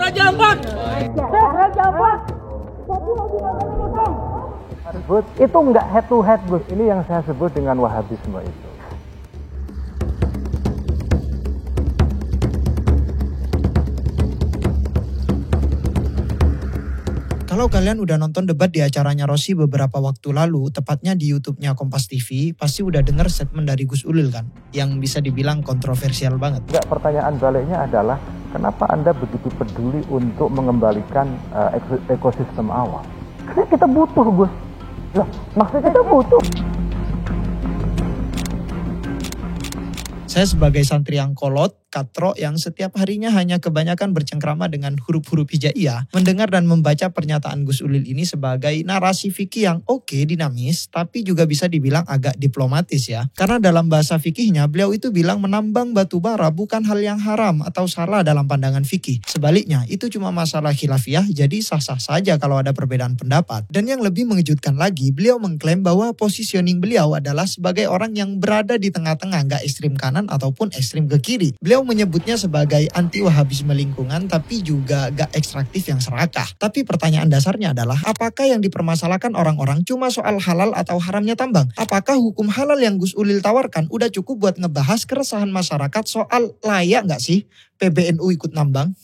Raja Ampat. Raja Ampat. Itu enggak head to head, Gus. Ini yang saya sebut dengan Wahabisme itu. Kalau kalian udah nonton debat di acaranya Rossi beberapa waktu lalu, tepatnya di YouTube-nya Kompas TV, pasti udah denger statement dari Gus Ulil kan, yang bisa dibilang kontroversial banget. Enggak, pertanyaan baliknya adalah, kenapa Anda begitu peduli untuk mengembalikan ekosistem awal? Karena kita butuh, Gus. Loh, maksudnya kita butuh. Saya sebagai santri yang kolot, katro yang setiap harinya hanya kebanyakan bercengkrama dengan huruf-huruf hijaiyah, mendengar dan membaca pernyataan Gus Ulil ini sebagai narasi fikih yang oke, dinamis, tapi juga bisa dibilang agak diplomatis ya. Karena dalam bahasa fikihnya, beliau itu bilang menambang batu bara bukan hal yang haram atau salah dalam pandangan fikih. Sebaliknya, itu cuma masalah khilafiyah, jadi sah-sah saja kalau ada perbedaan pendapat. Dan yang lebih mengejutkan lagi, beliau mengklaim bahwa positioning beliau adalah sebagai orang yang berada di tengah-tengah, nggak ekstrim kanan ataupun ekstrim ke kiri. Beliau menyebutnya sebagai anti-wahabisme lingkungan tapi juga gak ekstraktif yang serakah. Tapi pertanyaan dasarnya adalah, apakah yang dipermasalahkan orang-orang cuma soal halal atau haramnya tambang? Apakah hukum halal yang Gus Ulil tawarkan udah cukup buat ngebahas keresahan masyarakat soal layak gak sih PBNU ikut nambang?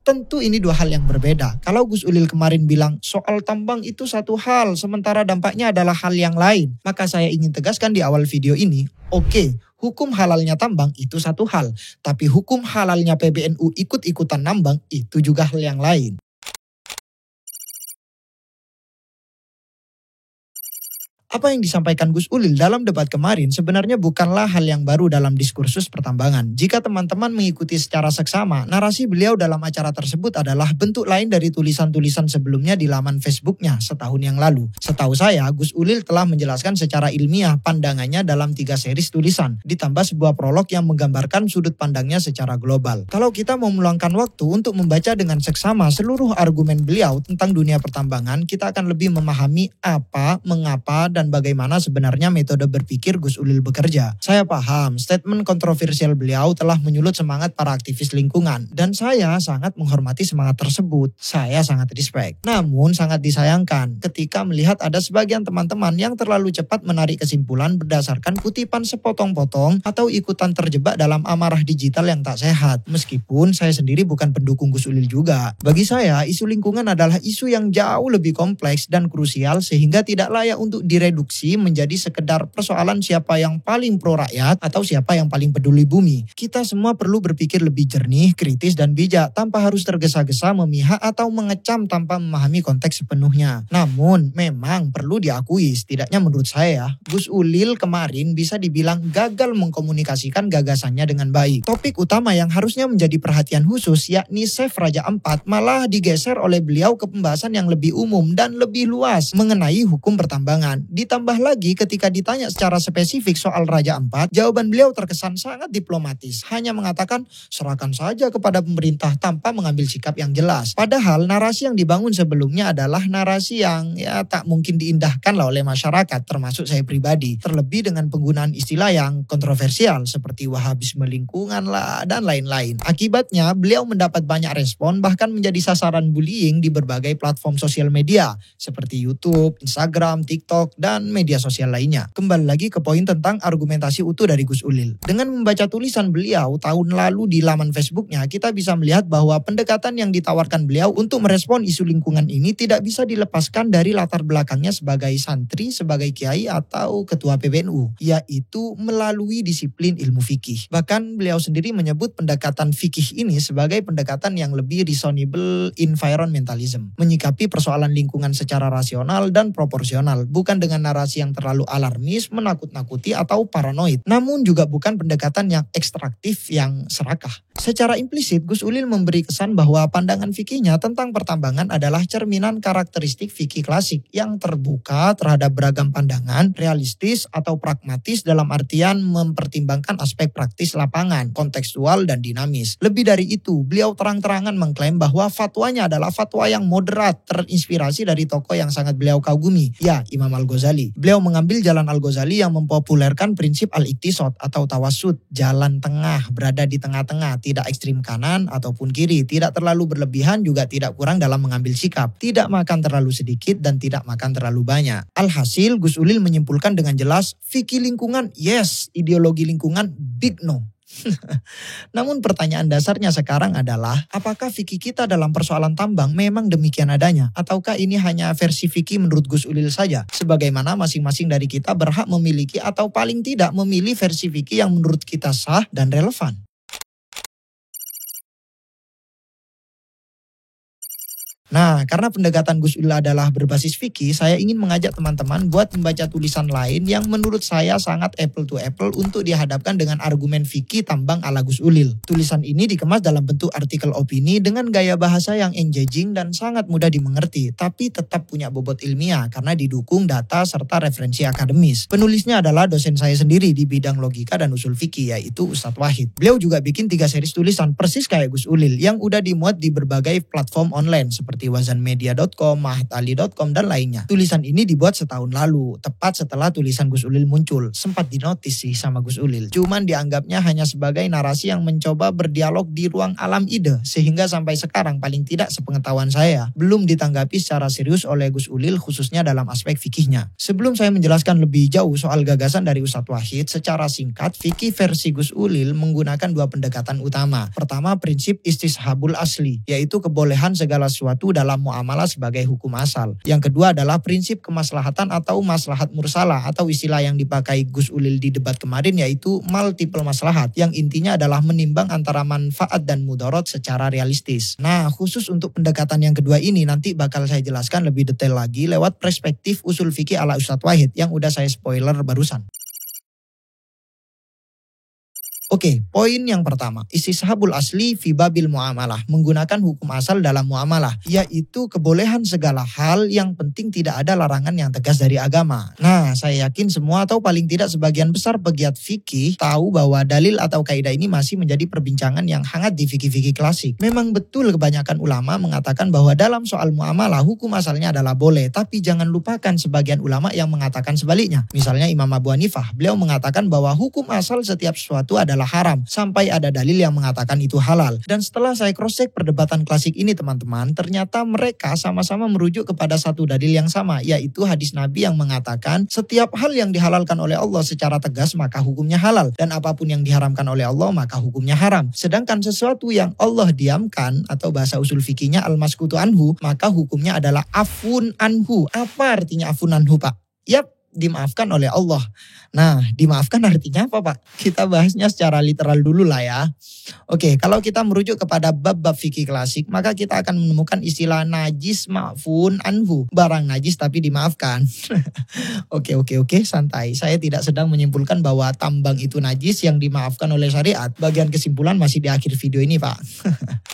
Tentu ini dua hal yang berbeda. Kalau Gus Ulil kemarin bilang soal tambang itu satu hal, sementara dampaknya adalah hal yang lain. Maka saya ingin tegaskan di awal video ini, oke, hukum halalnya tambang itu satu hal. Tapi hukum halalnya PBNU ikut-ikutan nambang itu juga hal yang lain. Apa yang disampaikan Gus Ulil dalam debat kemarin sebenarnya bukanlah hal yang baru dalam diskursus pertambangan. Jika teman-teman mengikuti secara seksama, narasi beliau dalam acara tersebut adalah bentuk lain dari tulisan-tulisan sebelumnya di laman Facebooknya setahun yang lalu. Setahu saya, Gus Ulil telah menjelaskan secara ilmiah pandangannya dalam 3 series tulisan, ditambah sebuah prolog yang menggambarkan sudut pandangnya secara global. Kalau kita mau meluangkan waktu untuk membaca dengan seksama seluruh argumen beliau tentang dunia pertambangan, kita akan lebih memahami apa, mengapa, dan bagaimana sebenarnya metode berpikir Gus Ulil bekerja. Saya paham, statement kontroversial beliau telah menyulut semangat para aktivis lingkungan, dan saya sangat menghormati semangat tersebut. Saya sangat respect. Namun sangat disayangkan ketika melihat ada sebagian teman-teman yang terlalu cepat menarik kesimpulan berdasarkan kutipan sepotong-potong atau ikutan terjebak dalam amarah digital yang tak sehat. Meskipun saya sendiri bukan pendukung Gus Ulil juga. Bagi saya, isu lingkungan adalah isu yang jauh lebih kompleks dan krusial sehingga tidak layak untuk direduksi menjadi sekedar persoalan siapa yang paling pro rakyat atau siapa yang paling peduli bumi. Kita semua perlu berpikir lebih jernih, kritis, dan bijak tanpa harus tergesa-gesa memihak atau mengecam tanpa memahami konteks sepenuhnya. Namun, memang perlu diakui, setidaknya menurut saya, Gus Ulil kemarin bisa dibilang gagal mengkomunikasikan gagasannya dengan baik. Topik utama yang harusnya menjadi perhatian khusus, yakni Chef Raja Ampat, malah digeser oleh beliau ke pembahasan yang lebih umum dan lebih luas mengenai hukum pertambangan. Ditambah lagi ketika ditanya secara spesifik soal Raja Ampat, jawaban beliau terkesan sangat diplomatis. Hanya mengatakan serahkan saja kepada pemerintah tanpa mengambil sikap yang jelas. Padahal narasi yang dibangun sebelumnya adalah narasi yang tak mungkin diindahkan lah oleh masyarakat, termasuk saya pribadi. Terlebih dengan penggunaan istilah yang kontroversial seperti wahabisme lingkungan lah dan lain-lain. Akibatnya beliau mendapat banyak respon, bahkan menjadi sasaran bullying di berbagai platform sosial media seperti YouTube, Instagram, TikTok, dan media sosial lainnya. Kembali lagi ke poin tentang argumentasi utuh dari Gus Ulil. Dengan membaca tulisan beliau tahun lalu di laman Facebooknya, kita bisa melihat bahwa pendekatan yang ditawarkan beliau untuk merespon isu lingkungan ini tidak bisa dilepaskan dari latar belakangnya sebagai santri, sebagai kiai, atau ketua PBNU, yaitu melalui disiplin ilmu fikih. Bahkan beliau sendiri menyebut pendekatan fikih ini sebagai pendekatan yang lebih reasonable environmentalism, menyikapi persoalan lingkungan secara rasional dan proporsional, bukan dengan narasi yang terlalu alarmis, menakut-nakuti, atau paranoid. Namun juga bukan pendekatan yang ekstraktif yang serakah. Secara implisit, Gus Ulil memberi kesan bahwa pandangan fikihnya tentang pertambangan adalah cerminan karakteristik fikih klasik yang terbuka terhadap beragam pandangan, realistis atau pragmatis dalam artian mempertimbangkan aspek praktis lapangan, kontekstual, dan dinamis. Lebih dari itu, beliau terang-terangan mengklaim bahwa fatwanya adalah fatwa yang moderat, terinspirasi dari tokoh yang sangat beliau kagumi, ya Imam Al-Ghazali. Al-Ghazali. Beliau mengambil jalan Al-Ghazali yang mempopulerkan prinsip al-iktisad atau tawasud, jalan tengah, berada di tengah-tengah, tidak ekstrim kanan ataupun kiri, tidak terlalu berlebihan juga tidak kurang dalam mengambil sikap, tidak makan terlalu sedikit dan tidak makan terlalu banyak. Alhasil Gus Ulil menyimpulkan dengan jelas, fikih lingkungan yes, ideologi lingkungan big no. Namun pertanyaan dasarnya sekarang adalah, apakah fikih kita dalam persoalan tambang memang demikian adanya? Ataukah ini hanya versi fikih menurut Gus Ulil saja? Sebagaimana masing-masing dari kita berhak memiliki atau paling tidak memilih versi fikih yang menurut kita sah dan relevan. Nah, karena pendekatan Gus Ulil adalah berbasis fikih, saya ingin mengajak teman-teman buat membaca tulisan lain yang menurut saya sangat apple to apple untuk dihadapkan dengan argumen fikih tambang ala Gus Ulil. Tulisan ini dikemas dalam bentuk artikel opini dengan gaya bahasa yang engaging dan sangat mudah dimengerti, tapi tetap punya bobot ilmiah karena didukung data serta referensi akademis. Penulisnya adalah dosen saya sendiri di bidang logika dan usul fikih, yaitu Ustadz Wahid. Beliau juga bikin 3 series tulisan persis kayak Gus Ulil yang udah dimuat di berbagai platform online seperti wazanmedia.com, mahatali.com, dan lainnya. Tulisan ini dibuat setahun lalu, tepat setelah tulisan Gus Ulil muncul. Sempat dinotis sih sama Gus Ulil. Cuman dianggapnya hanya sebagai narasi yang mencoba berdialog di ruang alam ide, sehingga sampai sekarang paling tidak sepengetahuan saya, belum ditanggapi secara serius oleh Gus Ulil khususnya dalam aspek fikihnya. Sebelum saya menjelaskan lebih jauh soal gagasan dari Ustadz Wahid, secara singkat, fikih versi Gus Ulil menggunakan 2 pendekatan utama. Pertama, prinsip istishabul asli, yaitu kebolehan segala sesuatu dalam muamalah sebagai hukum asal. Yang kedua adalah prinsip kemaslahatan atau maslahat mursalah atau istilah yang dipakai Gus Ulil di debat kemarin yaitu multiple maslahat yang intinya adalah menimbang antara manfaat dan mudarat secara realistis. Nah, khusus untuk pendekatan yang kedua ini nanti bakal saya jelaskan lebih detail lagi lewat perspektif usul fikih ala Ustadz Wahid yang udah saya spoiler barusan. Oke, poin yang pertama, istishabul asli fi babil muamalah, menggunakan hukum asal dalam muamalah, yaitu kebolehan segala hal yang penting tidak ada larangan yang tegas dari agama. Nah, saya yakin semua atau paling tidak sebagian besar pegiat fikih tahu bahwa dalil atau kaidah ini masih menjadi perbincangan yang hangat di fikih-fikih klasik. Memang betul kebanyakan ulama mengatakan bahwa dalam soal muamalah hukum asalnya adalah boleh, tapi jangan lupakan sebagian ulama yang mengatakan sebaliknya. Misalnya Imam Abu Hanifah, beliau mengatakan bahwa hukum asal setiap sesuatu adalah haram sampai ada dalil yang mengatakan itu halal. Dan setelah saya cross check perdebatan klasik ini teman-teman, ternyata mereka sama-sama merujuk kepada satu dalil yang sama, yaitu hadis Nabi yang mengatakan setiap hal yang dihalalkan oleh Allah secara tegas maka hukumnya halal, dan apapun yang diharamkan oleh Allah maka hukumnya haram. Sedangkan sesuatu yang Allah diamkan atau bahasa usul fikihnya al-maskutu anhu, maka hukumnya adalah afun anhu. Apa artinya afun anhu, Pak? Yap, dimaafkan oleh Allah. Nah, dimaafkan artinya apa, Pak? Kita bahasnya secara literal dulu lah ya. Oke, kalau kita merujuk kepada bab-bab fikih klasik, maka kita akan menemukan istilah najis ma'fun anhu. Barang najis tapi dimaafkan. Oke, santai. Saya tidak sedang menyimpulkan bahwa tambang itu najis yang dimaafkan oleh syariat. Bagian kesimpulan masih di akhir video ini, Pak.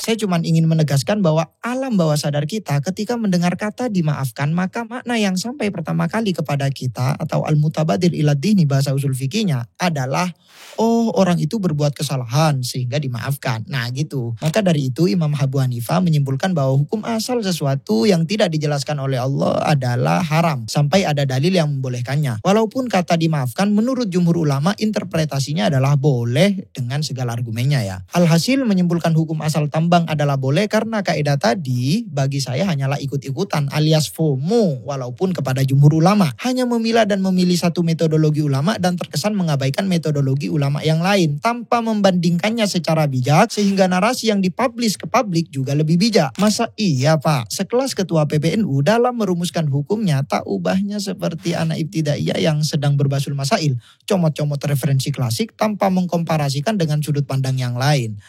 Saya cuma ingin menegaskan bahwa alam bawah sadar kita ketika mendengar kata dimaafkan, maka makna yang sampai pertama kali kepada kita atau al-mutabadir ila dini bahasa usul fikihnya adalah oh, orang itu berbuat kesalahan sehingga dimaafkan. Nah gitu. Maka dari itu Imam Abu Hanifah menyimpulkan bahwa hukum asal sesuatu yang tidak dijelaskan oleh Allah adalah haram sampai ada dalil yang membolehkannya. Walaupun kata dimaafkan menurut jumhur ulama interpretasinya adalah boleh dengan segala argumennya ya. Alhasil menyimpulkan hukum asal tambang adalah boleh karena kaidah tadi bagi saya hanyalah ikut-ikutan alias FOMO walaupun kepada jumhur ulama. Hanya memilah dan memilih satu metodologi ulama dan terkesan mengabaikan metodologi ulama yang lain tanpa membandingkannya secara bijak sehingga narasi yang dipublish ke publik juga lebih bijak. Masa iya Pak, sekelas ketua PBNU dalam merumuskan hukumnya tak ubahnya seperti anak ibtidaiyah yang sedang berbasul masail, comot-comot referensi klasik tanpa mengkomparasikan dengan sudut pandang yang lain.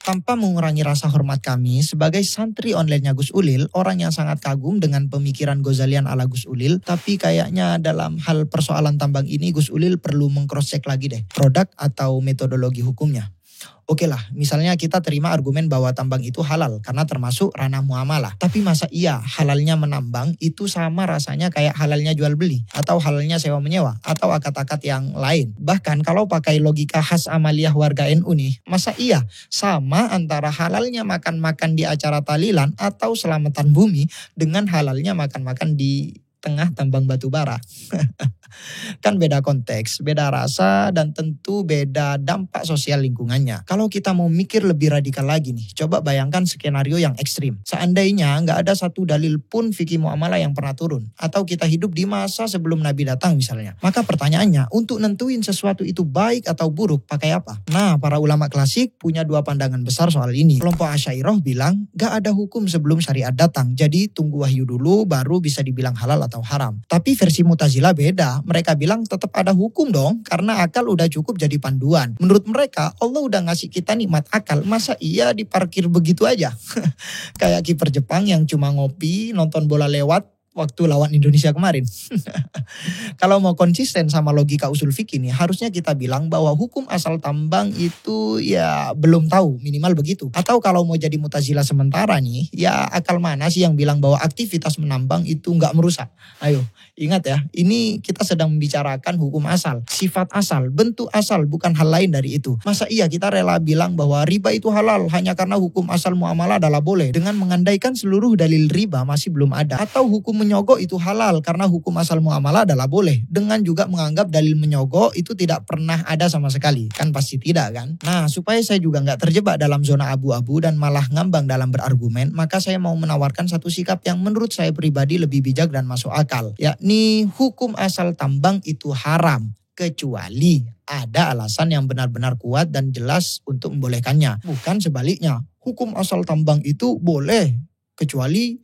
Tanpa mengurangi rasa hormat kami sebagai santri online-nya Gus Ulil, orang yang sangat kagum dengan pemikiran Ghazalian ala Gus Ulil, tapi kayaknya dalam hal persoalan tambang ini Gus Ulil perlu meng-cross-check lagi deh produk atau metodologi hukumnya. Oke lah, misalnya kita terima argumen bahwa tambang itu halal karena termasuk ranah muamalah. Tapi masa iya halalnya menambang itu sama rasanya kayak halalnya jual beli atau halalnya sewa menyewa atau akad-akad yang lain. Bahkan kalau pakai logika khas amaliyah warga NU nih, masa iya sama antara halalnya makan-makan di acara tahlilan atau selamatan bumi dengan halalnya makan-makan di tengah tambang batu bara. Kan beda konteks, beda rasa, dan tentu beda dampak sosial lingkungannya. Kalau kita mau mikir lebih radikal lagi nih, coba bayangkan skenario yang ekstrim. Seandainya nggak ada satu dalil pun fikih muamalah yang pernah turun, atau kita hidup di masa sebelum Nabi datang misalnya. Maka pertanyaannya, untuk nentuin sesuatu itu baik atau buruk, pakai apa? Nah, para ulama klasik punya dua pandangan besar soal ini. Kelompok Asy'ariyah bilang, nggak ada hukum sebelum syariat datang, jadi tunggu wahyu dulu baru bisa dibilang halal atau haram. Tapi versi Mu'tazilah beda. Mereka bilang tetap ada hukum dong, karena akal udah cukup jadi panduan. Menurut mereka, Allah udah ngasih kita nikmat akal, masa iya diparkir begitu aja? Kayak kiper Jepang yang cuma ngopi, nonton bola lewat waktu lawan Indonesia kemarin. Kalau mau konsisten sama logika usul fikih nih, harusnya kita bilang bahwa hukum asal tambang itu ya belum tahu, minimal begitu. Atau kalau mau jadi Mu'tazilah sementara nih, ya akal mana sih yang bilang bahwa aktivitas menambang itu nggak merusak? Ayo, ingat ya, ini kita sedang membicarakan hukum asal, sifat asal, bentuk asal, bukan hal lain dari itu. Masa iya kita rela bilang bahwa riba itu halal hanya karena hukum asal muamalah adalah boleh, dengan mengandaikan seluruh dalil riba masih belum ada? Atau hukum menyogok itu halal karena hukum asal muamalah adalah boleh, dengan juga menganggap dalil menyogok itu tidak pernah ada sama sekali? Kan pasti tidak kan? Nah, supaya saya juga nggak terjebak dalam zona abu-abu dan malah ngambang dalam berargumen, maka saya mau menawarkan satu sikap yang menurut saya pribadi lebih bijak dan masuk akal, yakni hukum asal tambang itu haram kecuali ada alasan yang benar-benar kuat dan jelas untuk membolehkannya. Bukan sebaliknya, hukum asal tambang itu boleh kecuali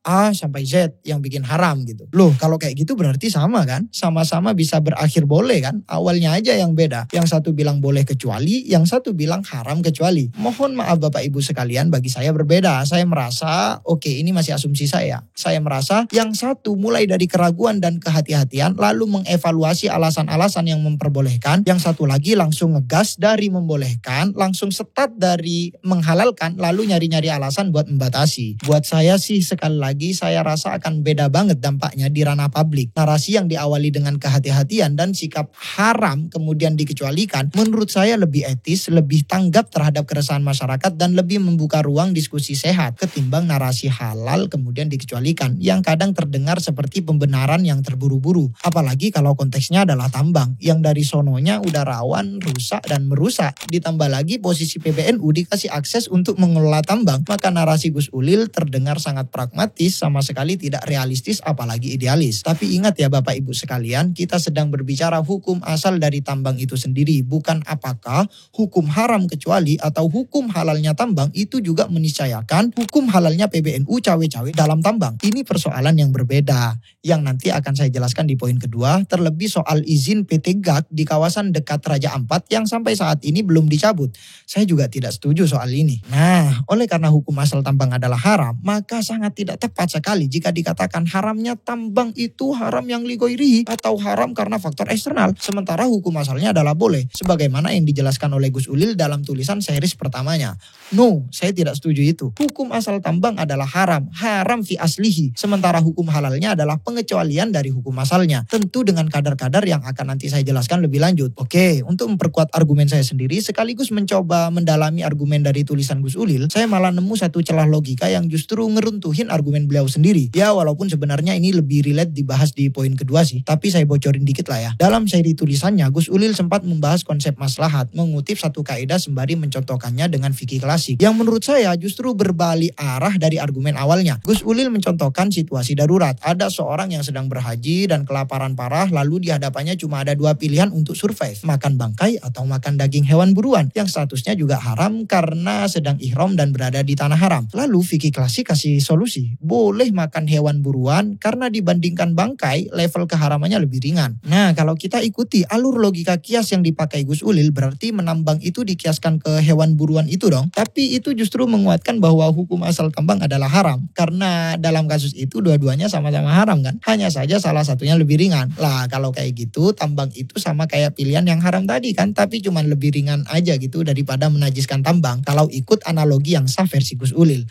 A sampai Z yang bikin haram gitu. Loh, kalau kayak gitu berarti sama kan? Sama-sama bisa berakhir boleh kan? Awalnya aja yang beda. Yang satu bilang boleh kecuali, yang satu bilang haram kecuali. Mohon maaf Bapak Ibu sekalian, bagi saya berbeda. Saya merasa, oke, ini masih asumsi saya. Saya merasa yang satu mulai dari keraguan dan kehati-hatian, lalu mengevaluasi alasan-alasan yang memperbolehkan. Yang satu lagi langsung ngegas dari membolehkan, langsung setat dari menghalalkan, lalu nyari-nyari alasan buat membatasi. Buat saya sih sekali lagi, saya rasa akan beda banget dampaknya di ranah publik. Narasi yang diawali dengan kehati-hatian dan sikap haram kemudian dikecualikan, menurut saya lebih etis, lebih tanggap terhadap keresahan masyarakat, dan lebih membuka ruang diskusi sehat ketimbang narasi halal kemudian dikecualikan, yang kadang terdengar seperti pembenaran yang terburu-buru. Apalagi kalau konteksnya adalah tambang, yang dari sononya udah rawan rusak dan merusak. Ditambah lagi posisi PBNU dikasih akses untuk mengelola tambang, maka narasi Gus Ulil terdengar sangat pragmatis, sama sekali tidak realistis apalagi idealis. Tapi ingat ya Bapak Ibu sekalian, kita sedang berbicara hukum asal dari tambang itu sendiri, bukan apakah hukum haram kecuali atau hukum halalnya tambang itu juga meniscayakan hukum halalnya PBNU cawe-cawe dalam tambang. Ini persoalan yang berbeda, yang nanti akan saya jelaskan di poin kedua, terlebih soal izin PT GAK di kawasan dekat Raja Ampat yang sampai saat ini belum dicabut. Saya juga tidak setuju soal ini. Nah, oleh karena hukum asal tambang adalah haram, maka sangat tidak tepat sekali jika dikatakan haramnya tambang itu haram yang ligoirihi atau haram karena faktor eksternal, sementara hukum asalnya adalah boleh, sebagaimana yang dijelaskan oleh Gus Ulil dalam tulisan series pertamanya. No, saya tidak setuju itu. Hukum asal tambang adalah haram, haram fi aslihi, sementara hukum halalnya adalah pengecualian dari hukum asalnya, tentu dengan kadar-kadar yang akan nanti saya jelaskan lebih lanjut. Oke, untuk memperkuat argumen saya sendiri sekaligus mencoba mendalami argumen dari tulisan Gus Ulil, saya malah nemu satu celah logika yang justru ngeruntuhin argumen beliau sendiri. Ya walaupun sebenarnya ini lebih relate dibahas di poin kedua sih, tapi saya bocorin dikit lah ya. Dalam seri tulisannya, Gus Ulil sempat membahas konsep maslahat, mengutip satu kaidah sembari mencontohkannya dengan fikih klasik, yang menurut saya justru berbalik arah dari argumen awalnya. Gus Ulil mencontohkan situasi darurat. Ada seorang yang sedang berhaji dan kelaparan parah, lalu di hadapannya cuma ada dua pilihan untuk survive, makan bangkai atau makan daging hewan buruan, yang statusnya juga haram karena sedang ihram dan berada di tanah haram. Lalu fikih klasik kasih solusi, boleh makan hewan buruan karena dibandingkan bangkai level keharamannya lebih ringan. Nah, kalau kita ikuti alur logika kias yang dipakai Gus Ulil, berarti menambang itu dikiaskan ke hewan buruan itu dong. Tapi itu justru menguatkan bahwa hukum asal tambang adalah haram, karena dalam kasus itu dua-duanya sama-sama haram kan, hanya saja salah satunya lebih ringan. Lah kalau kayak gitu tambang itu sama kayak pilihan yang haram tadi kan, tapi cuma lebih ringan aja gitu daripada menajiskan tambang, kalau ikut analogi yang sah versi Gus Ulil.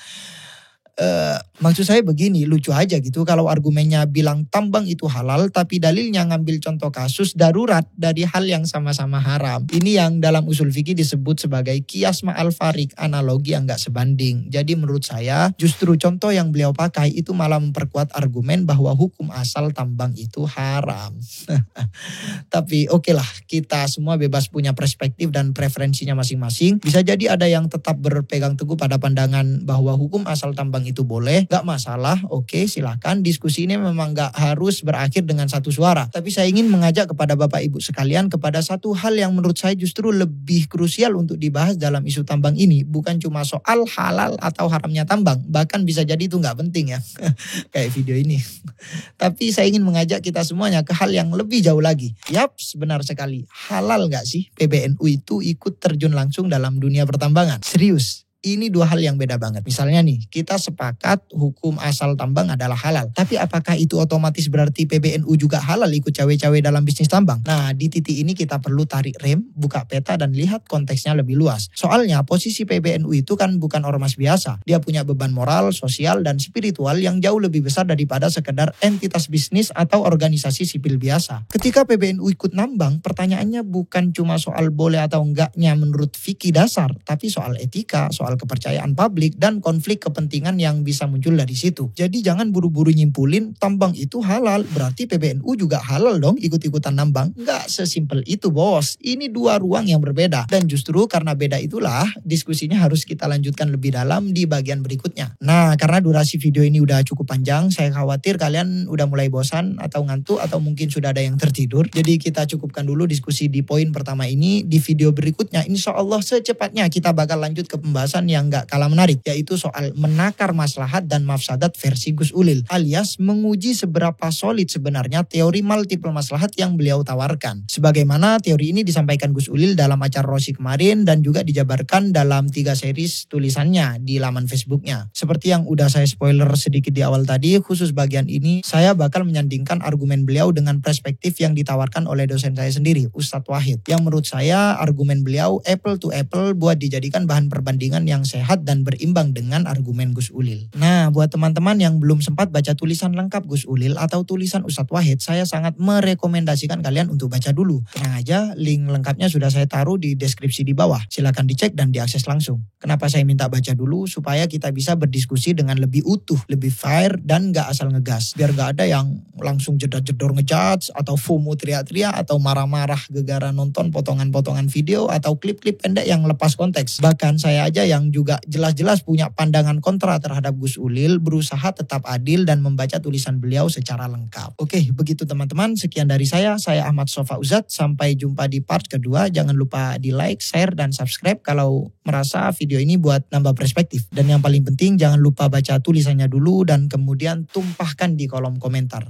Maksud saya begini, lucu aja gitu kalau argumennya bilang tambang itu halal tapi dalilnya ngambil contoh kasus darurat dari hal yang sama-sama haram. Ini yang dalam usul fikih disebut sebagai qiyas ma'al farik, analogi yang gak sebanding. Jadi menurut saya justru contoh yang beliau pakai itu malah memperkuat argumen bahwa hukum asal tambang itu haram. Tapi oke lah, kita semua bebas punya perspektif dan preferensinya masing-masing. Bisa jadi ada yang tetap berpegang teguh pada pandangan bahwa hukum asal tambang itu boleh, gak masalah, oke silakan. Diskusi ini memang gak harus berakhir dengan satu suara. Tapi saya ingin mengajak kepada Bapak Ibu sekalian kepada satu hal yang menurut saya justru lebih krusial untuk dibahas dalam isu tambang ini. Bukan cuma soal halal atau haramnya tambang, bahkan bisa jadi itu gak penting ya, kayak video ini. Tapi saya ingin mengajak kita semuanya ke hal yang lebih jauh lagi. Yaps, benar sekali. Halal gak sih PBNU itu ikut terjun langsung dalam dunia pertambangan? Serius. Ini dua hal yang beda banget. Misalnya nih, kita sepakat hukum asal tambang adalah halal. Tapi apakah itu otomatis berarti PBNU juga halal ikut cawe-cawe dalam bisnis tambang? Nah, di titik ini kita perlu tarik rem, buka peta dan lihat konteksnya lebih luas. Soalnya posisi PBNU itu kan bukan ormas biasa. Dia punya beban moral, sosial, dan spiritual yang jauh lebih besar daripada sekedar entitas bisnis atau organisasi sipil biasa. Ketika PBNU ikut nambang, pertanyaannya bukan cuma soal boleh atau enggaknya menurut fikih dasar, tapi soal etika, soal kepercayaan publik dan konflik kepentingan yang bisa muncul dari situ. Jadi jangan buru-buru nyimpulin tambang itu halal, berarti PBNU juga halal dong ikut-ikutan nambang. Nggak sesimpel itu bos, ini dua ruang yang berbeda. Dan justru karena beda itulah diskusinya harus kita lanjutkan lebih dalam di bagian berikutnya. Nah, karena durasi video ini udah cukup panjang, saya khawatir kalian udah mulai bosan atau ngantuk atau mungkin sudah ada yang tertidur. Jadi kita cukupkan dulu diskusi di poin pertama ini. Di video berikutnya insya Allah secepatnya kita bakal lanjut ke pembahasan yang gak kalah menarik, yaitu soal menakar maslahat dan mafsadat versi Gus Ulil, alias menguji seberapa solid sebenarnya teori multiple maslahat yang beliau tawarkan. Sebagaimana teori ini disampaikan Gus Ulil dalam acara Rosi kemarin dan juga dijabarkan dalam 3 series tulisannya di laman Facebooknya. Seperti yang udah saya spoiler sedikit di awal tadi, khusus bagian ini saya bakal menyandingkan argumen beliau dengan perspektif yang ditawarkan oleh dosen saya sendiri, Ustadz Wahid, yang menurut saya argumen beliau apple to apple buat dijadikan bahan perbandingan yang sehat dan berimbang dengan argumen Gus Ulil. Nah, buat teman-teman yang belum sempat baca tulisan lengkap Gus Ulil atau tulisan Ustadz Wahid, saya sangat merekomendasikan kalian untuk baca dulu. Tenang aja, link lengkapnya sudah saya taruh di deskripsi di bawah. Silakan dicek dan diakses langsung. Kenapa saya minta baca dulu? Supaya kita bisa berdiskusi dengan lebih utuh, lebih fair, dan gak asal ngegas. Biar gak ada yang langsung jedor-jedor ngejudge, atau FOMO teriak-teriak, atau marah-marah gegara nonton potongan-potongan video, atau klip-klip pendek yang lepas konteks. Bahkan saya aja yang juga jelas-jelas punya pandangan kontra terhadap Gus Ulil, berusaha tetap adil dan membaca tulisan beliau secara lengkap. Oke, begitu teman-teman. Sekian dari saya Ahmad Sofa Uzat. Sampai jumpa di part kedua. Jangan lupa di like, share, dan subscribe kalau merasa video ini buat nambah perspektif. Dan yang paling penting, jangan lupa baca tulisannya dulu dan kemudian tumpahkan di kolom komentar.